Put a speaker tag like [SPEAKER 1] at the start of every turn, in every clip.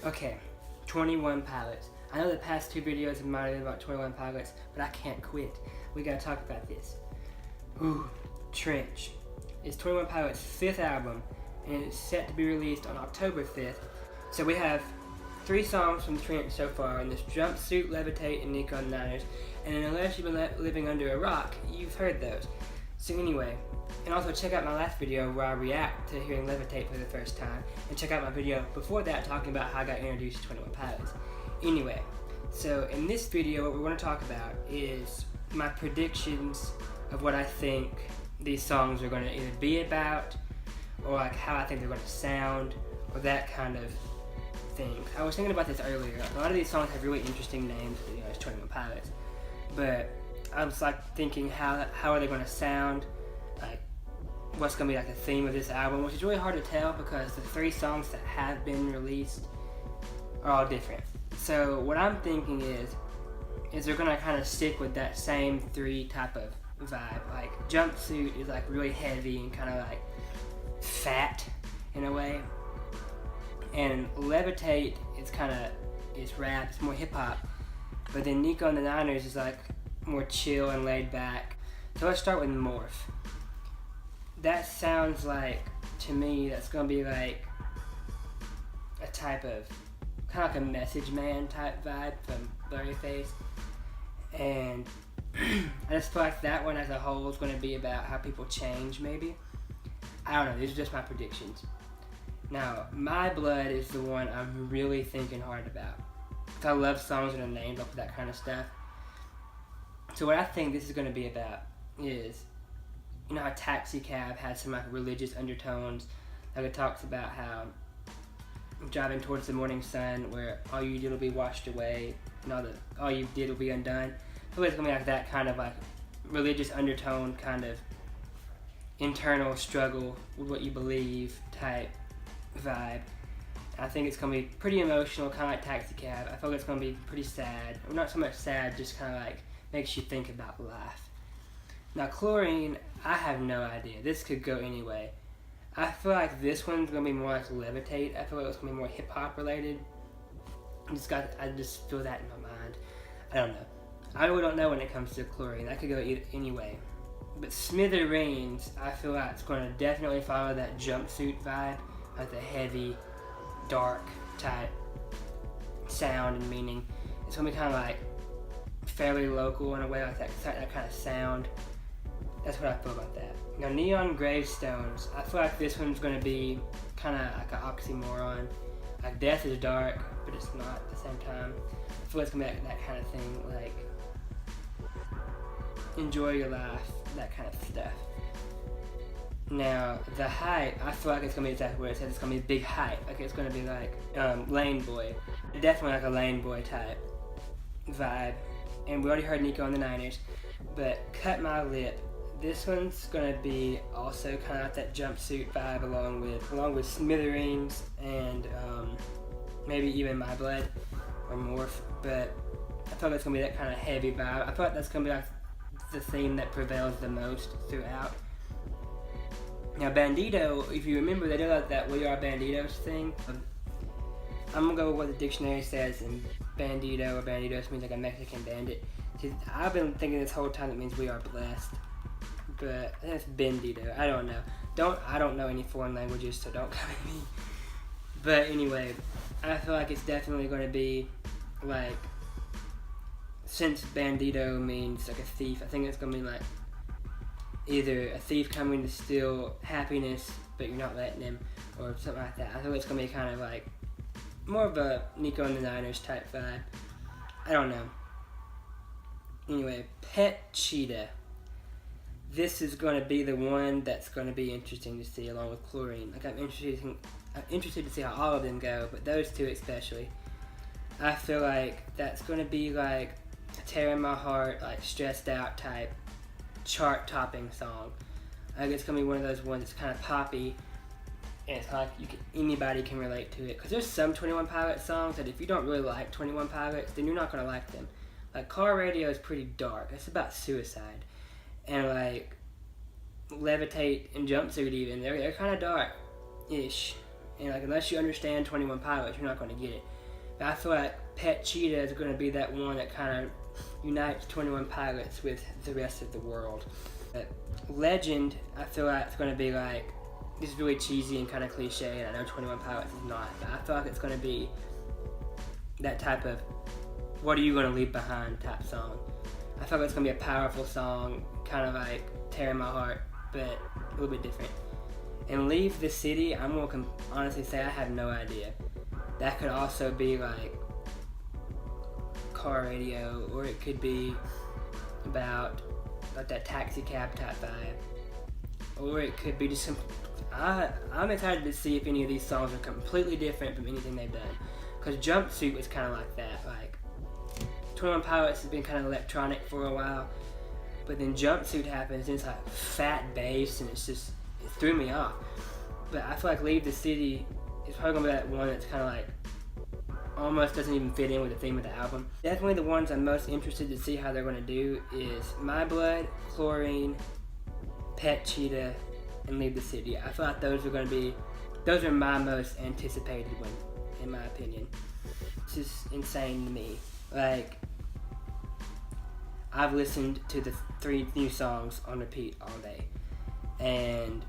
[SPEAKER 1] Okay, 21 Pilots. I know the past two videos have might have been about 21 Pilots, but I can't quit. We gotta talk about this. Trench. It's 21 Pilots' 5th album, and it's set to be released on October 5th. So we have 3 songs from Trench so far, in this Jumpsuit, Levitate, and Nico and the Niners. And unless you've been living under a rock, you've heard those. So anyway, and also check out my last video where I react to hearing Levitate for the first time, and check out my video before that talking about how I got introduced to 21 Pilots. Anyway, so in this video what we want to talk about is my predictions of what I think these songs are going to either be about, or like how I think they're going to sound, or that kind of thing. I was thinking about this earlier. A lot of these songs have really interesting names, it's 21 Pilots, but I was like thinking how are they going to sound, like what's going to be like the theme of this album, which is really hard to tell because the 3 songs that have been released are all different. So what I'm thinking is they're going to kind of stick with that same 3 type of vibe. Like Jumpsuit is like really heavy and kind of like fat in a way, and Levitate is it's rap, it's more hip hop, but then Nico and the Niners is like more chill and laid back. So let's start with Morph. That sounds like, to me, that's gonna be like a type of kind of like a Message Man type vibe from Blurryface, and I just feel like that one as a whole is going to be about how people change, maybe. I don't know, these are just my predictions. Now, My Blood is the one I'm really thinking hard about, because I love songs that are named off of that kind of stuff. So what I think this is going to be about is, how Taxi Cab has some like religious undertones. Like it talks about how driving towards the morning sun, where all you did will be washed away, and all you did will be undone. So it's gonna be like that kind of like religious undertone, kind of internal struggle with what you believe type vibe. I think it's gonna be pretty emotional, kind of like Taxi Cab. I feel like it's gonna be pretty sad. Well, not so much sad, just kind of like makes you think about life. Now Chlorine, I have no idea. This could go anyway. I feel like this one's gonna be more like Levitate. I feel like it's gonna be more hip hop related. I just feel that in my mind. I don't know. I really don't know when it comes to Chlorine. That could go anyway. But Smithereens, I feel like it's gonna definitely follow that Jumpsuit vibe, like the heavy, dark type sound and meaning. It's gonna be kind of like fairly local in a way, like that kind of sound. That's what I feel about that. Now Neon Gravestones, I feel like this one's going to be kind of like an oxymoron. Like death is dark, but it's not at the same time. I feel like it's going to be that kind of thing, like enjoy your life, that kind of stuff. Now The Hype, I feel like it's going to be exactly what it says. It's going to be big hype. Like it's going to be like Lane Boy. Definitely like a Lane Boy type vibe. And we already heard Nico and the Niners. But Cut My Lip, this one's gonna be also kind of like that Jumpsuit vibe, along with Smithereens and maybe even My Blood or Morph. But I feel like it's gonna be that kind of heavy vibe. I feel like that's gonna be like the theme that prevails the most throughout. Now Bandito, if you remember, they did like that We Are Banditos thing. I'm gonna go with what the dictionary says, and Bandito or Banditos means like a Mexican bandit. I've been thinking this whole time it means we are blessed, but that's Bendito. I don't know. I don't know any foreign languages, so don't come at me. But anyway, I feel like it's definitely going to be like, since Bandito means like a thief, I think it's going to be like either a thief coming to steal happiness, but you're not letting him, or something like that. I think it's going to be kind of like more of a Nico and the Niners type vibe. I don't know. Anyway, Pet Cheetah. This is going to be the one that's going to be interesting to see along with Chlorine. Like I'm interested to see how all of them go, but those two especially. I feel like that's going to be like a tearing my heart, like stressed out type chart topping song. Like it's going to be one of those ones that's kind of poppy, and it's like anybody can relate to it. Because there's some 21 Pilots songs that if you don't really like 21 Pilots, then you're not going to like them. Like Car Radio is pretty dark. It's about suicide. And like Levitate and Jumpsuit even, they're kind of dark. ish, and like unless you understand 21 Pilots, you're not going to get it. But I feel like Pet Cheetah is going to be that one that kind of unites 21 Pilots with the rest of the world. But Legend, I feel like it's going to be like, this is really cheesy and kind of cliche, and I know 21 Pilots is not, but I feel like it's going to be that type of what are you going to leave behind type song. I feel like it's going to be a powerful song, kind of like tearing my heart, but a little bit different. And Leave the City, I'm going to honestly say I have no idea. That could also be like car radio, or it could be about like that taxi cab type vibe, or it could be just some. I'm excited to see if any of these songs are completely different from anything they've done, because Jumpsuit was kind of like that. Like 21 Pilots has been kind of electronic for a while, but then Jumpsuit happens and it's like fat bass, and it threw me off. But I feel like Leave the City is probably gonna be that one that's kind of like almost doesn't even fit in with the theme of the album. Definitely the ones I'm most interested to see how they're gonna do is My Blood, Chlorine, Pet Cheetah, and Leave the City. I feel like those are my most anticipated one, in my opinion. It's just insane to me. Like, I've listened to the 3 new songs on repeat all day, and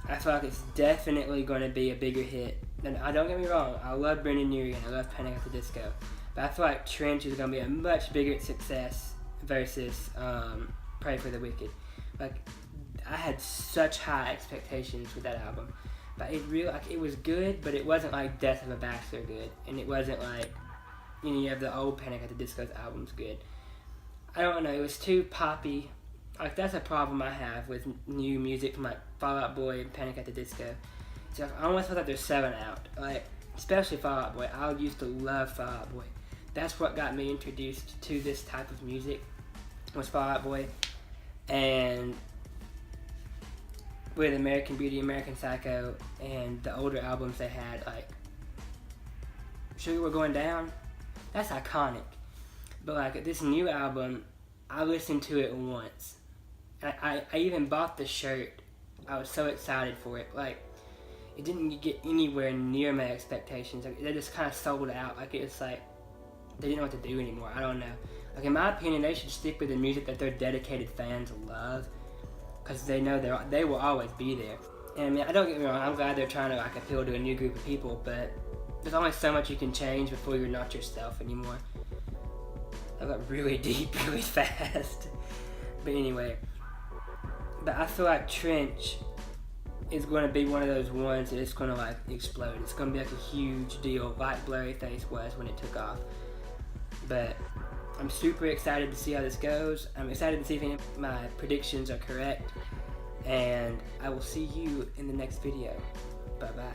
[SPEAKER 1] I feel like it's definitely going to be a bigger hit. And don't get me wrong, I love Brendan Urie and I love Panic at the Disco, but I feel like Trench is going to be a much bigger success versus Pray for the Wicked. Like, I had such high expectations with that album, but it was good, but it wasn't like Death of a Bachelor good, and it wasn't like, you know, you have the old Panic at the Disco's albums good. I don't know, it was too poppy. Like, that's a problem I have with new music from like Fall Out Boy and Panic at the Disco. So I almost feel like there's 7 out. Like, especially Fall Out Boy. I used to love Fall Out Boy. That's what got me introduced to this type of music, was Fall Out Boy. And with American Beauty, American Psycho, and the older albums they had, like Sugar We're Going Down, that's iconic. But like this new album, I listened to it once. I even bought the shirt. I was so excited for it. Like, it didn't get anywhere near my expectations. Like, they just kind of sold out. Like, it's like they didn't know what to do anymore. I don't know. Like, in my opinion, they should stick with the music that their dedicated fans love, because they know they will always be there. And I mean, I don't get me wrong, I'm glad they're trying to like appeal to a new group of people, but there's only so much you can change before you're not yourself anymore. I got really deep really fast. But anyway, but I feel like Trench is going to be one of those ones that it's going to like explode. It's going to be like a huge deal, like Blurryface was when it took off. But I'm super excited to see how this goes. I'm excited to see if any of my predictions are correct. And I will see you in the next video. Bye-bye.